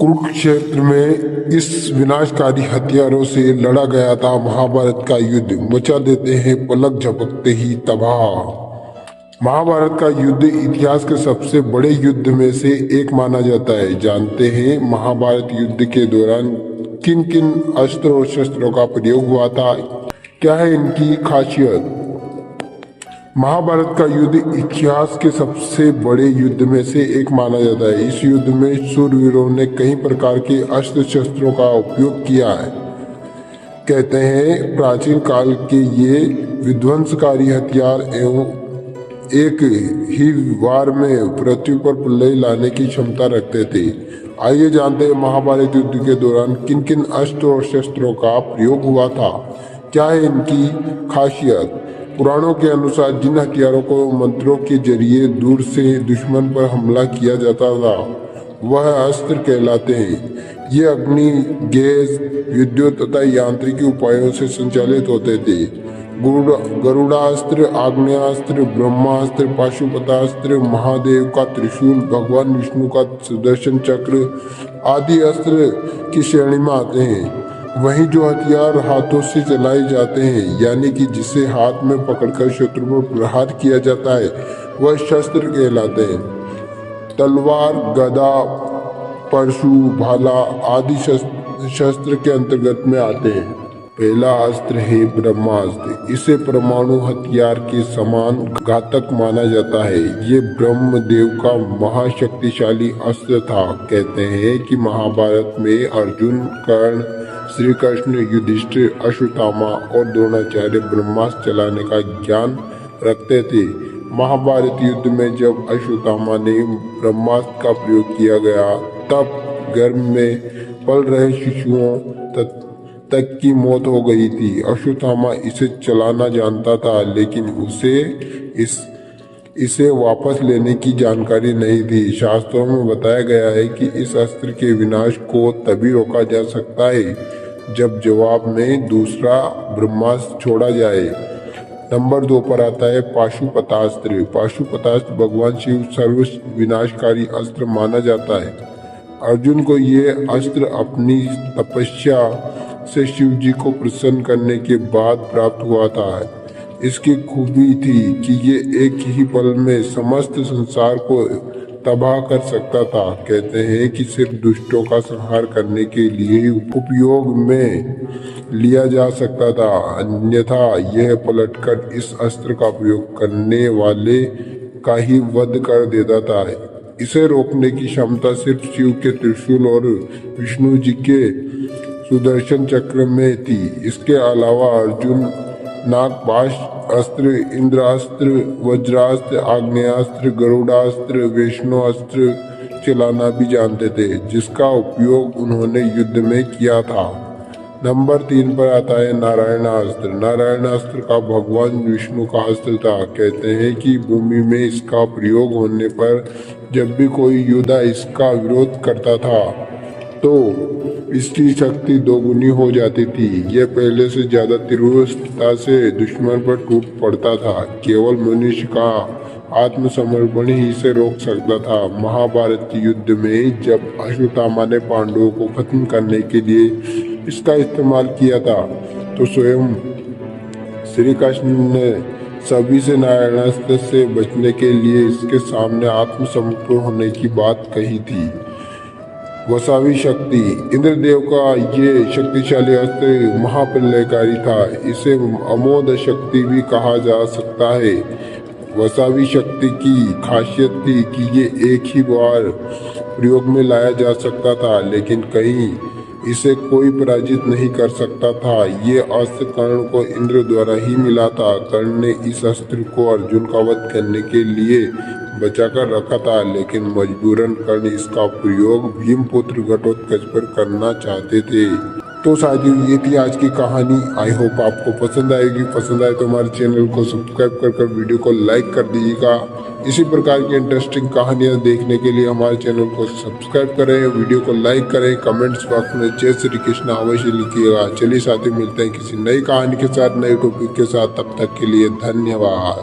कुरुक्षेत्र में इस विनाशकारी हथियारों से लड़ा गया था महाभारत का युद्ध। मचा देते हैं पलक झपकते ही तबाह। महाभारत का युद्ध इतिहास के सबसे बड़े युद्ध में से एक माना जाता है। जानते हैं महाभारत युद्ध के दौरान किन किन अस्त्र और शस्त्रों का प्रयोग हुआ था, क्या है इनकी खासियत। महाभारत का युद्ध इतिहास के सबसे बड़े युद्ध में से एक माना जाता है। इस युद्ध में शूरवीरों ने कई प्रकार के अस्त्र शस्त्रों का उपयोग किया है। कहते हैं प्राचीन काल के ये विध्वंसकारी हथियार एवं एक ही वार में पृथ्वी पर प्रलय लाने की क्षमता रखते थे। आइए जानते हैं महाभारत युद्ध के दौरान किन किन अस्त्र और शस्त्रों का प्रयोग हुआ था, क्या है इनकी खासियत। पुराणों के अनुसार जिन हथियारों को मंत्रों के जरिए दूर से दुश्मन पर हमला किया जाता था वह अस्त्र कहलाते हैं। ये अग्नि, गैस, विद्युत तथा यांत्रिक उपायों से संचालित होते थे। गरुड़ास्त्र, आग्नेयास्त्र, ब्रह्मास्त्र, पाशुपतास्त्र, महादेव का त्रिशूल, भगवान विष्णु का सुदर्शन चक्र आदि अस्त्र की श्रेणी में आते हैं। वहीं जो हथियार हाथों से चलाए जाते हैं यानी कि जिसे हाथ में पकड़कर शत्रु पर प्रहार किया जाता है वह शस्त्र कहलाते हैं। तलवार, गदा, परशु, भाला आदि शस्त्र के अंतर्गत में आते हैं। पहला अस्त्र है ब्रह्मास्त्र। इसे परमाणु हथियार के समान घातक माना जाता है। ये ब्रह्मदेव का महाशक्तिशाली अस्त्र था। कहते हैं कि महाभारत में अर्जुन, कर्ण, श्री कृष्ण, युधिष्ठिर, अश्वत्थामा और द्रोणाचार्य ब्रह्मास्त्र चलाने का ज्ञान रखते थे। महाभारत युद्ध में जब अश्वत्थामा ने ब्रह्मास्त्र का प्रयोग किया गया तब गर्भ में पल रहे शिशुओं तक की मौत हो गई थी। अश्वत्थामा इसे चलाना जानता था लेकिन उसे इसे वापस लेने की जानकारी नहीं थी। शास्त्रों में बताया गया है कि इस अस्त्र के विनाश को तभी रोका जा सकता है जब जवाब में दूसरा ब्रह्मास्त्र छोड़ा जाए। नंबर 2 पर आता है पाशुपतास्त्र। पाशुपतास्त्र भगवान शिव सर्व विनाशकारी अस्त्र माना जाता है। अर्जुन को ये अस्त्र अपनी तपस्या से शिव जी को प्रसन्न करने के बाद प्राप्त हुआ था। इसकी खूबी थी कि ये एक ही पल में समस्त संसार को तबाह कर सकता था। कहते हैं कि सिर्फ दुष्टों का संहार करने के लिए उपयोग में लिया जा सकता था, अन्यथा यह पलटकर इस अस्त्र का प्रयोग करने वाले का ही वध कर देता था। इसे रोकने की क्षमता सिर्फ शिव के त्रिशूल और विष्णु जी के सुदर्शन चक्र में थी। इसके अलावा अर्जुन नागपाश अस्त्र, इंद्रास्त्र, वज्रास्त्र, आग्नेयास्त्र, गरुड़ास्त्र, वैष्णवास्त्र चलाना भी जानते थे जिसका उपयोग उन्होंने युद्ध में किया था। नंबर 3 पर आता है नारायणास्त्र। नारायणास्त्र का भगवान विष्णु का अस्त्र था। कहते हैं कि भूमि में इसका प्रयोग होने पर जब भी कोई योद्धा इसका विरोध करता था तो इसकी शक्ति दोगुनी हो जाती थी। यह पहले से ज्यादा तीव्रता से दुश्मन पर टूट पड़ता था। केवल मनुष्य का आत्मसमर्पण ही इसे रोक सकता था। महाभारत युद्ध में जब अश्वत्थामा ने पांडवों को खत्म करने के लिए इसका इस्तेमाल किया था तो स्वयं श्री कृष्ण ने सभी से नारायणास्त्र से बचने के लिए इसके सामने आत्मसमर्पण होने की बात कही थी। वसावी शक्ति। इंद्रदेव का ये शक्तिशाली अस्त्र महाप्रलयकारी था। इसे अमोघ शक्ति भी कहा जा सकता है। वसावी शक्ति की खासियत थी कि ये एक ही बार प्रयोग में लाया जा सकता था लेकिन कहीं इसे कोई पराजित नहीं कर सकता था। ये अस्त्र कर्ण को इंद्र द्वारा ही मिला था। कर्ण ने इस अस्त्र को अर्जुन का वध करने के लिए बचाकर रखा था लेकिन मजबूरन कर्ण इसका प्रयोग भीमपुत्र घटोत्कच पर करना चाहते थे। तो साथियों ये थी आज की कहानी। आई होप आपको पसंद आएगी। पसंद आए तो हमारे चैनल को सब्सक्राइब कर वीडियो को लाइक कर दीजिएगा। इसी प्रकार की इंटरेस्टिंग कहानियां देखने के लिए हमारे चैनल को सब्सक्राइब करें, वीडियो को लाइक करें, कमेंट्स बॉक्स में जय श्री कृष्ण अवश्य लिखिएगा। चलिए साथियों मिलते हैं किसी नई कहानी के साथ, नए टॉपिक के साथ। तब तक के लिए धन्यवाद।